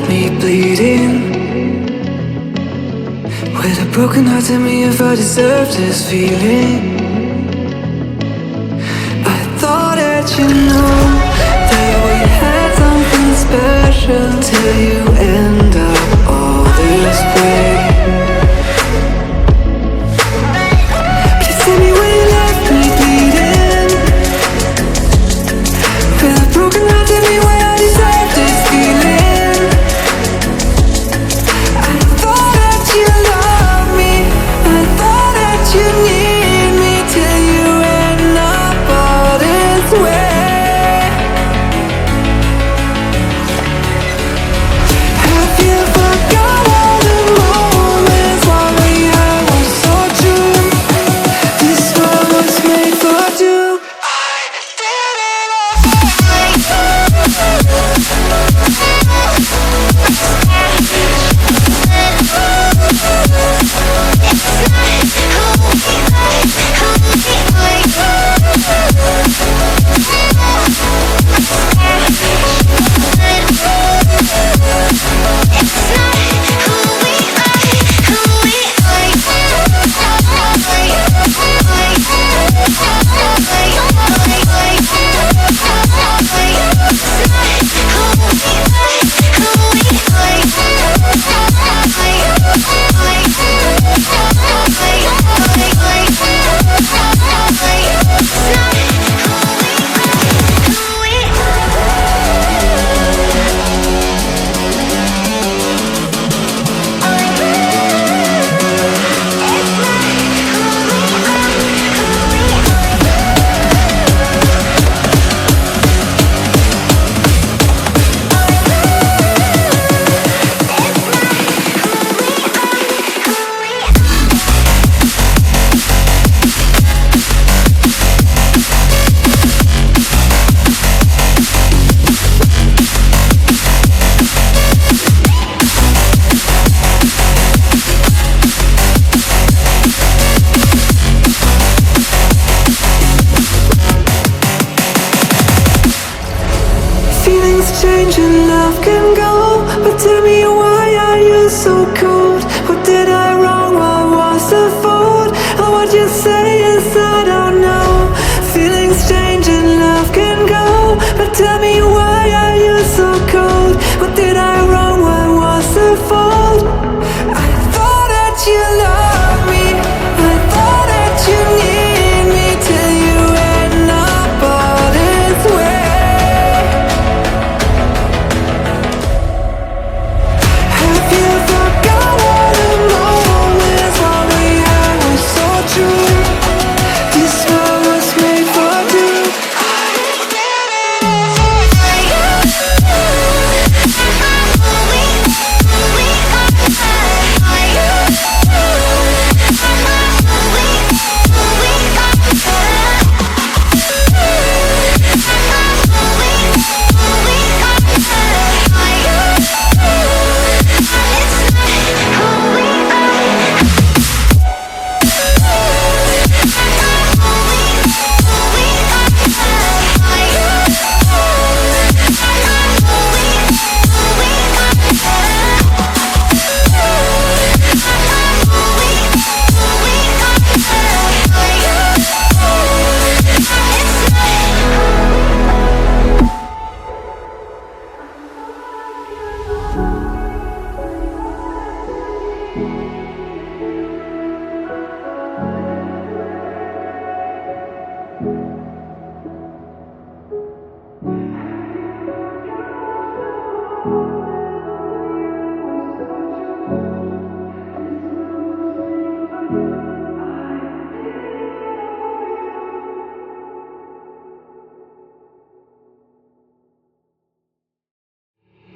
me bleeding. With a broken heart, tell me if I deserve this feeling. I thought that you know that we had something special till you end up all this way. Please tell me when you left me bleeding. With a broken heart, tell me why I deserve this feeling. I thought that you loved me, I thought that you need me till you end up all this way. Have you forgot all the moments while we had was so true? This world was made for two. I did it change and love can go, but tell me why are you so cold? What did I wrong? What was the fault? Or what you say is I don't know. Feelings change and love can go, but tell me why are you so cold? What did I wrong? What was the fault? I thought that you loved me, I thought that you need me till you end up all this way.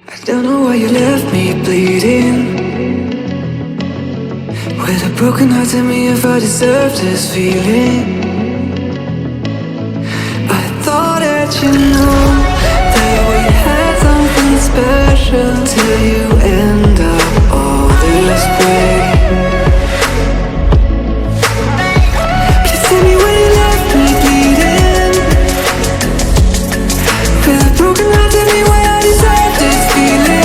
I don't know why you left me bleeding. With a broken heart, tell me if I deserve this feeling. I thought that you know that we had something special till you end up all this way. Please tell me when you left me bleeding. With a broken heart, tell me why I deserve this feeling.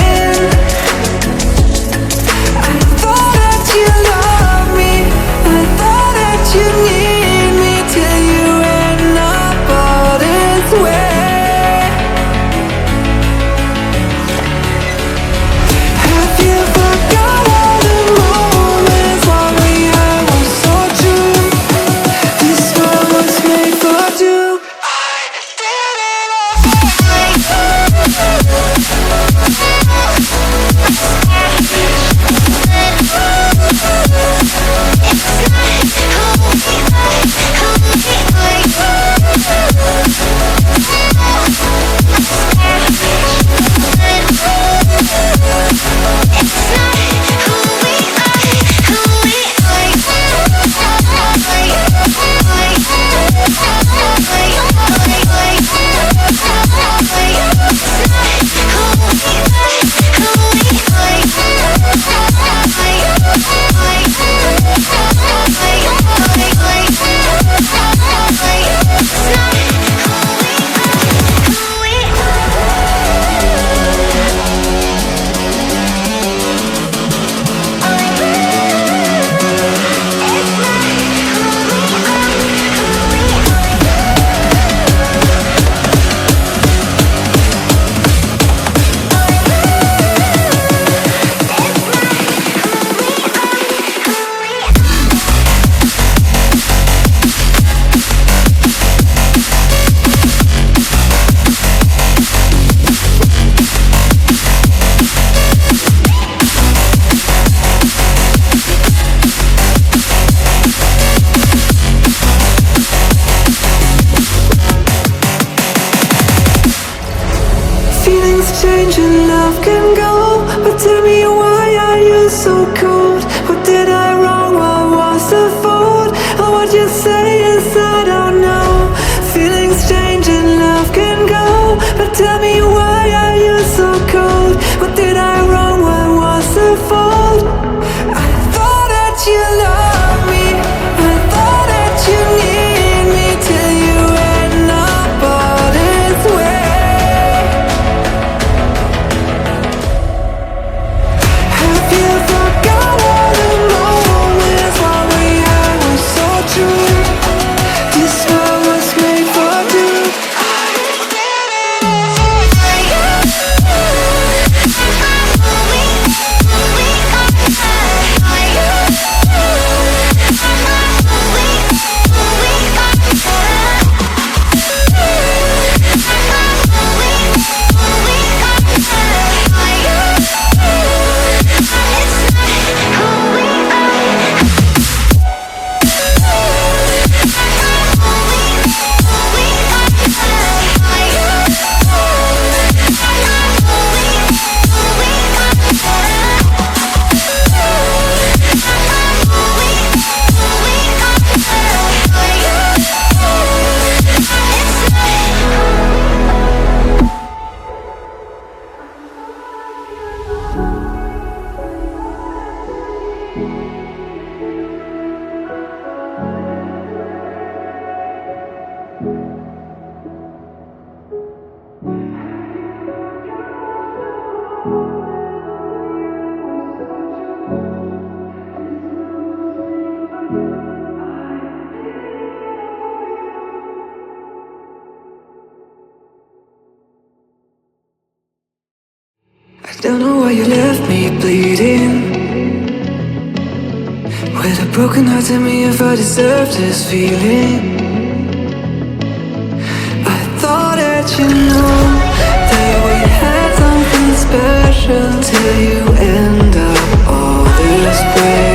love can go, but tell me why are you so cold? What did I wrong? What was the fault? Or what you say is I don't know. Feelings change and love can go, but tell me why are you so cold? What did I wrong? What was the fault? I thought that you loved me, I thought that you need me, till you end up all this way. Have you forgot all the moments while we had was so true? This world was made for two. I don't know why you left me bleeding, with a broken heart. Tell me if I deserve this feeling. I thought that you know that we had something special, till you end up all this way.